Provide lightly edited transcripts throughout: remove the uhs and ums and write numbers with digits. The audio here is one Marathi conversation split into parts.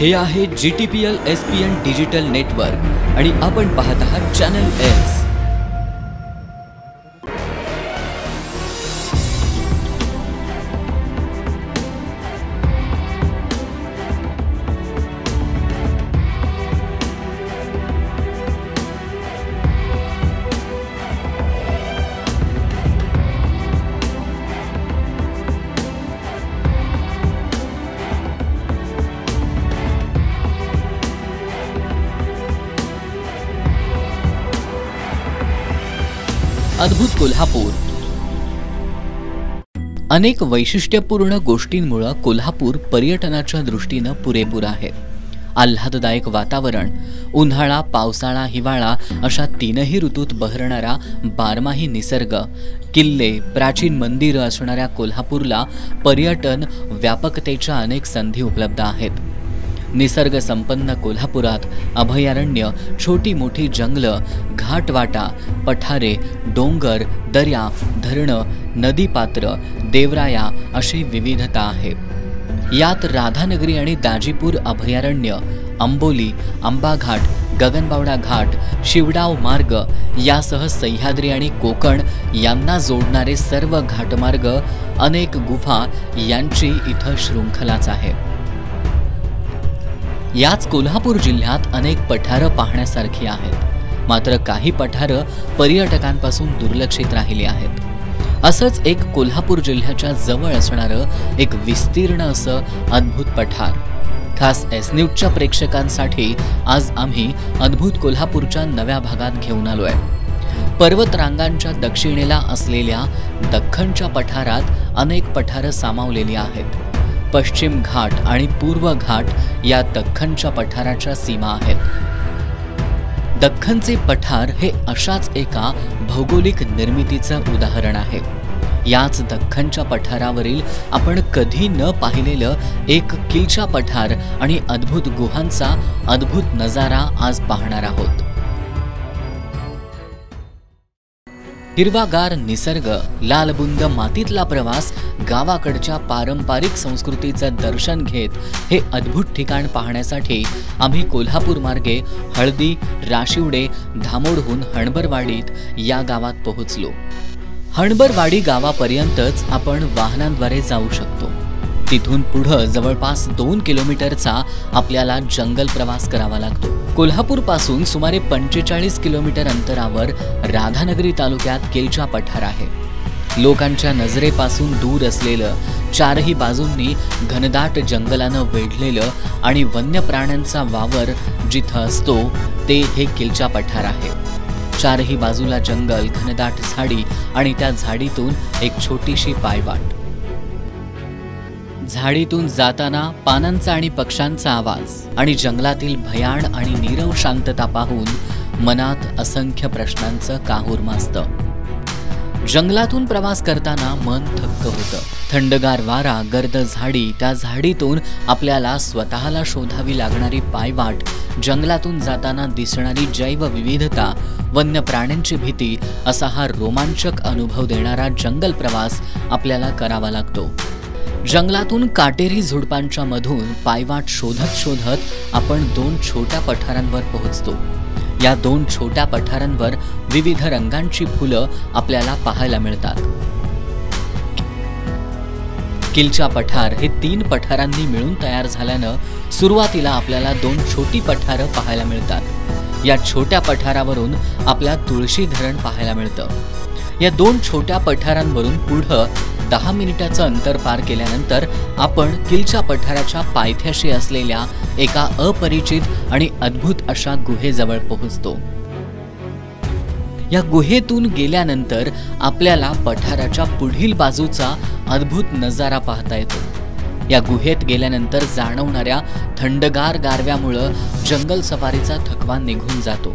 हे आहे GTPL SPN डिजिटल नेटवर्क आणि आपण पाहत आहात चॅनल एस। अद्भुत कोल्हापूर। अनेक वैशिष्ट्यपूर्ण गोष्टींमुळे कोल्हापूर पर्यटनाच्या दृष्टीने पुरेपूर आहे। आल्हाददायक वातावरण, उन्हाळा, पावसाळा, हिवाळा अशा तीनही ऋतूत बहरणारा बारमाही निसर्ग, किल्ले, प्राचीन मंदिरं असणाऱ्या कोल्हापूरला पर्यटन व्यापकतेच्या अनेक संधी उपलब्ध आहेत। निसर्ग संपन्न कोल्हापुरात अभयारण्य, छोटी मोठी जंगलं, घाटवाटा, पठारे, डोंगर, दर्या, धरणं, नदीपात्र, देवराया अशी विविधता आहे। यात राधानगरी आणि दाजीपूर अभयारण्य, अंबोली, आंबाघाट, गगनबावडा घाट, शिवडाव मार्ग यासह सह्याद्री आणि कोकण यांना जोडणारे सर्व घाटमार्ग, अनेक गुफा यांची इथं शृंखलाच आहे। याच कोल्हापूर जिल्ह्यात अनेक पठारं पाहण्यासारखी आहेत, मात्र काही पठारं पर्यटकांपासून दुर्लक्षित राहिली आहेत। असंच एक कोल्हापूर जिल्ह्याच्या जवळ असणारं एक विस्तीर्ण असं अद्भुत पठार खास एस न्यूजच्या प्रेक्षकांसाठी आज आम्ही अद्भुत कोल्हापूरच्या नव्या भागात घेऊन आलोय। पर्वतरांगांच्या दक्षिणेला असलेल्या दख्खनच्या पठारात अनेक पठारं सामावलेली आहेत। पश्चिम घाट आणि पूर्व घाट या दख्खनच्या पठाराच्या सीमा आहेत। दख्खनचे पठार हे अशाच एका भौगोलिक निर्मितीचं उदाहरण आहे। याच दख्खनच्या पठारावरील आपण कधी न पाहिलेलं एक किल्चा पठार आणि अद्भुत गुहांचा अद्भुत नजारा आज पाहणार आहोत। हिरवागार निसर्ग, लालबुंद मातीतला प्रवास, गावाकडच्या पारंपरिक संस्कृतीचं दर्शन घेत हे अद्भुत ठिकाण पाहण्यासाठी आम्ही कोल्हापूर मार्गे हळदी, राशिवडे, धामोडहून हणबरवाडीत या गावात पोहोचलो। हणबरवाडी गावापर्यंतच आपण वाहनांद्वारे जाऊ शकतो। तिथून पुढे जवळपास 2 किलोमीटरचा आपल्याला जंगल प्रवास करावा लागतो। कोल्हापूर पासून सुमारे 45 किलोमीटर अंतरावर राधानगरी तालुक्यात किल्चा पठार आहे। लोकांच्या नजरेपासून दूर असलेलं, चारही बाजूंनी घनदाट जंगलानं वेढलेलं आणि वन्य प्राण्यांचा वावर जिथं असतो ते हे किल्चा पठार आहे। चारही बाजूला जंगल, घनदाट झाडी आणि त्या झाडीतून एक छोटीशी पायवाट। झाडीतून जाताना पानांचा आणि पक्ष्यांचा आवाज आणि जंगलातील भयाण आणि नीरव शांतता पाहून मनात असंख्य प्रश्नांचं काहूर माजतं। जंगलातून प्रवास करताना मन थक्क होतं। थंडगार वारा, गर्द झाडी, त्या झाडीतून आपल्याला स्वतःला शोधावी लागणारी पायवाट, जंगलातून जाताना दिसणारी जैवविविधता, वन्य प्राण्यांची भीती असा हा रोमांचक अनुभव देणारा जंगल प्रवास आपल्याला करावा लागतो। जंगलातून काटेरी झुडपांच्या मधून पायवाट शोधत शोधत आपण 2 छोट्या पठारांवर पोहोचतो। या 2 छोट्या पठारांवर विविध रंगांची फुलं आपल्याला पाहायला मिळतात। किल्चा पठार हे 3 पठारांनी मिळून तयार झाल्यानं सुरुवातीला आपल्याला 2 छोटी पठारं पाहायला मिळतात। या छोट्या पठारावरून आपल्या तुळशी धरण पाहायला मिळतं। या 2 छोट्या पठारांवरून पुढं 10 मिनिटाचं अंतर पार केल्यानंतर आपण किल्चा पठाराच्या पायथ्याशी असलेल्या एका अपरिचित आणि अद्भुत अशा गुहेजवळ पोहोचतो। या गुहेतून गेल्यानंतर आपल्याला पठाराच्या पुढील बाजूचा अद्भुत नजारा पाहता येतो। या गुहेत गेल्यानंतर जाणवणाऱ्या थंडगार गारव्यामुळे जंगल सफारीचा थकवा निघून जातो।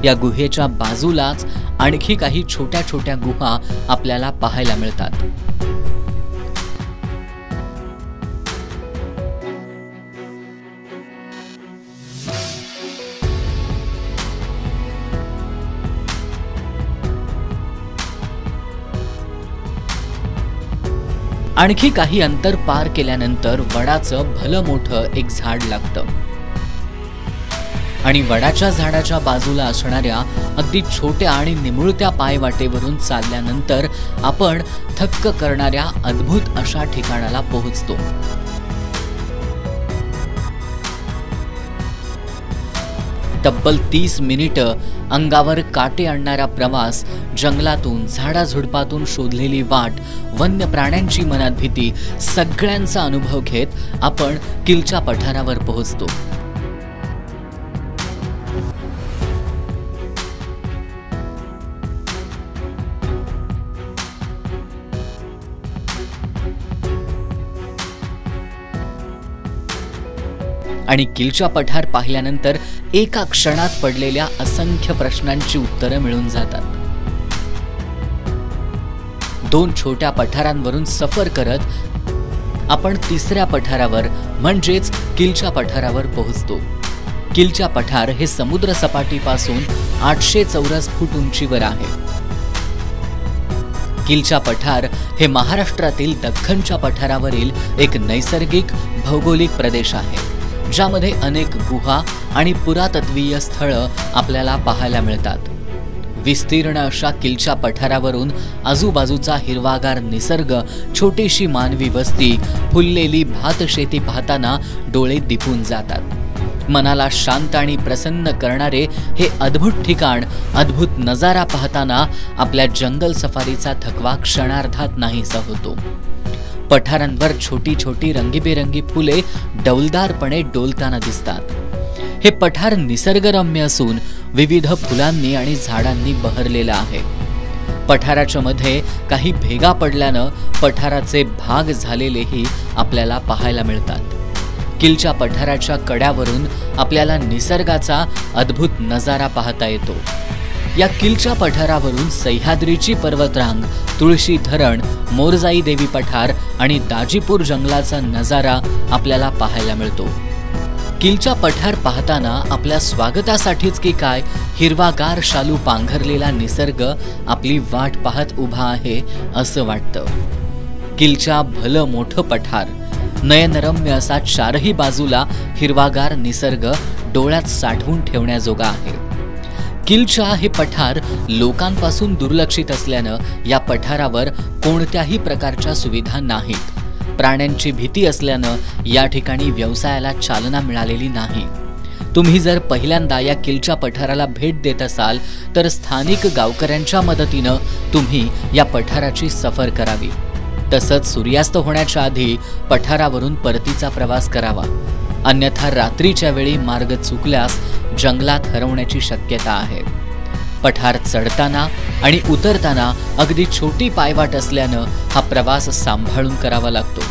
या गुहेच्या बाजूलाच आणखी काही छोट्या छोट्या गुहा आपल्याला पाहायला मिळतात। आणखी काही अंतर पार केल्यानंतर वडाचं भलं मोठं एक झाड लागतं आणि वडाच्या झाडाच्या बाजूला असणाऱ्या अगदी छोट्या आणि निमुळत्या पायवाटेवरून चालल्यानंतर आपण थक्क करणाऱ्या अद्भुत अशा ठिकाणाला पोहोचतो. तब्बल 30 मिनिटं अंगावर काटे आणणारा प्रवास, जंगलातून झाडाझुडपातून शोधलेली वाट, वन्य प्राण्यांची मनात भीती, सगळ्यांचा अनुभव घेत आपण किलच्या पठारावर पोहोचतो. आणि किलच्या पठार पाहिल्यानंतर एका क्षणात पडलेल्या असंख्य प्रश्नांची उत्तरं मिळून जातात. 2 छोट्या पठारांवरून सफर करत आपण तिसऱ्या पठारावर म्हणजेच किलच्या पठारावर पोहोचतो. किलच्या पठार हे समुद्र सपाटीपासून 800 चौरस फूट उंचीवर आहे. किलच्या पठार हे महाराष्ट्रातील दख्खनच्या पठारावरील एक नैसर्गिक भौगोलिक प्रदेश आहे, ज्यामध्ये अनेक गुहा आणि पुरातत्वीय स्थळं आपल्याला पाहायला मिळतात. विस्तीर्ण अशा किलच्या पठारावरून आजूबाजूचा हिरवागार निसर्ग, छोटीशी मानवी वस्ती, फुललेली भातशेती पाहताना डोळे दिपून जातात. मनाला शांत आणि प्रसन्न करणारे हे अद्भुत ठिकाण, अद्भुत नजारा पाहताना आपल्या जंगल सफारीचा थकवा क्षणार्धात नाहीसा होतो. पठारांवर छोटी छोटी रंगीबेरंगी फुले डौलदारपणे डोलताना दिसतात. हे पठार निसर्गरम्य असून विविध फुलांनी आणि झाडांनी बहरलेलं आहे. पठाराच्या मध्ये काही भेगा पडल्यानं पठाराचे भाग झालेलेही आपल्याला पाहायला मिळतात. किलच्या पठाराच्या कड्यावरून आपल्याला निसर्गाचा अद्भुत नजारा पाहता येतो. या किलच्या पठारावरून सह्याद्रीची पर्वतरांग, तुळशी धरण, मोरजाई देवी पठार आणि दाजीपूर जंगलाचा नजारा आपल्याला पाहायला मिळतो. किलच्या पठार पाहताना आपल्या स्वागतासाठीच की काय हिरवागार शालू पांघरलेला निसर्ग आपली वाट पाहत उभा आहे असं वाटतं. किलच्या भलं मोठं पठार, नयनरम्य असा चारही बाजूला हिरवागार निसर्ग डोळ्यात साठवून ठेवण्याजोगा आहे. किलच्या हे पठार लोकांपासून दुर्लक्षित असल्यानं या पठारावर कोणत्याही प्रकारच्या सुविधा नाहीत. प्राण्यांची भीती असल्यानं या ठिकाणी व्यवसायाला चालना मिळालेली नाही. तुम्ही जर पहिल्यांदा या किलच्या पठाराला भेट देत असाल तर स्थानिक गावकऱ्यांच्या मदतीनं तुम्ही या पठाराची सफर करावी. तसंच सूर्यास्त होण्याच्या आधी पठारावरून परतीचा प्रवास करावा. अन्यथा रात्रीच्या वेळी मार्ग चुकल्यास जंगलात हरवण्याची शक्यता आहे. पठार चढताना आणि उतरताना अगदी छोटी पायवाट असल्यानं हा प्रवास सांभाळून करावा लागतो.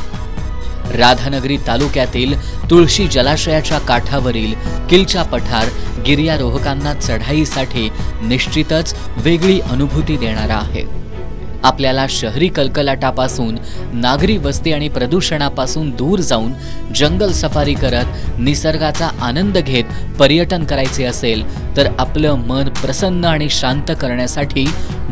राधानगरी तालुक्यातील तुळशी जलाशयाच्या काठावरील किलच्या पठार गिर्यारोहकांना चढाईसाठी निश्चितच वेगळी अनुभूती देणारा आहे. आपल्याला शहरी कलकलाटापासून, नागरी वस्ती आणि प्रदूषणापासून दूर जाऊन जंगल सफारी करत निसर्गाचा आनंद घेत पर्यटन करायचे असेल तर आपलं मन प्रसन्न आणि शांत करण्यासाठी,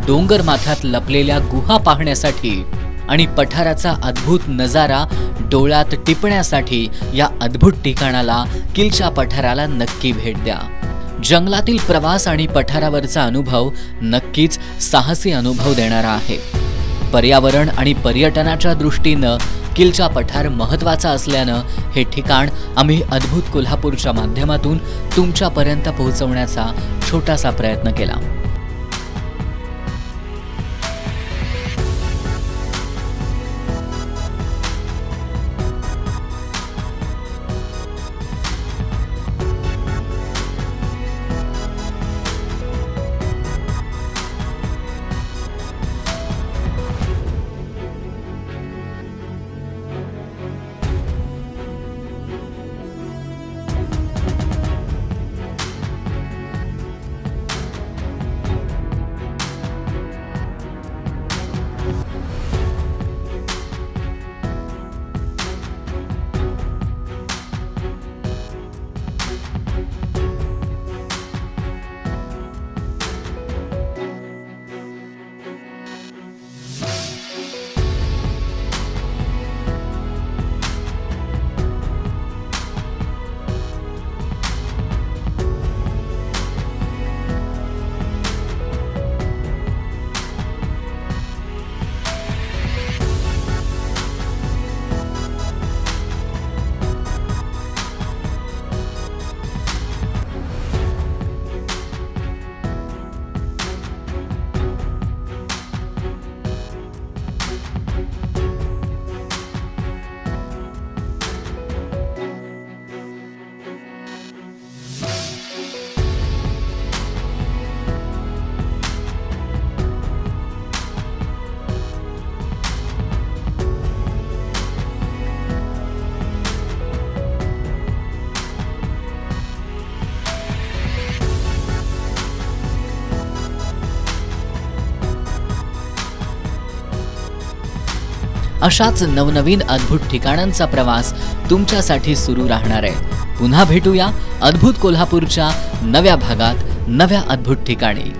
डोंगर माथ्यात लपलेल्या गुहा पाहण्यासाठी आणि पठाराचा अद्भुत नजारा डोळ्यात टिपण्यासाठी या अद्भुत ठिकाणाला, किलच्या पठाराला नक्की भेट द्या. जंगलातील प्रवास आणि पठारावरचा अनुभव नक्कीच साहसी अनुभव देणारा आहे. पर्यावरण आणि पर्यटनाच्या दृष्टीनं किलचा पठार महत्त्वाचा असल्यानं हे ठिकाण आम्ही अद्भुत कोल्हापूरच्या माध्यमातून तुमच्यापर्यंत पोहोचवण्याचा छोटासा प्रयत्न केला. अशाच नवनवीन अद्भुत ठिकाणांचा प्रवास तुमच्यासाठी सुरू राहणार आहे। पुन्हा भेटूया अद्भुत कोल्हापूरच्या नव्या भागात, नव्या अद्भुत ठिकाणी।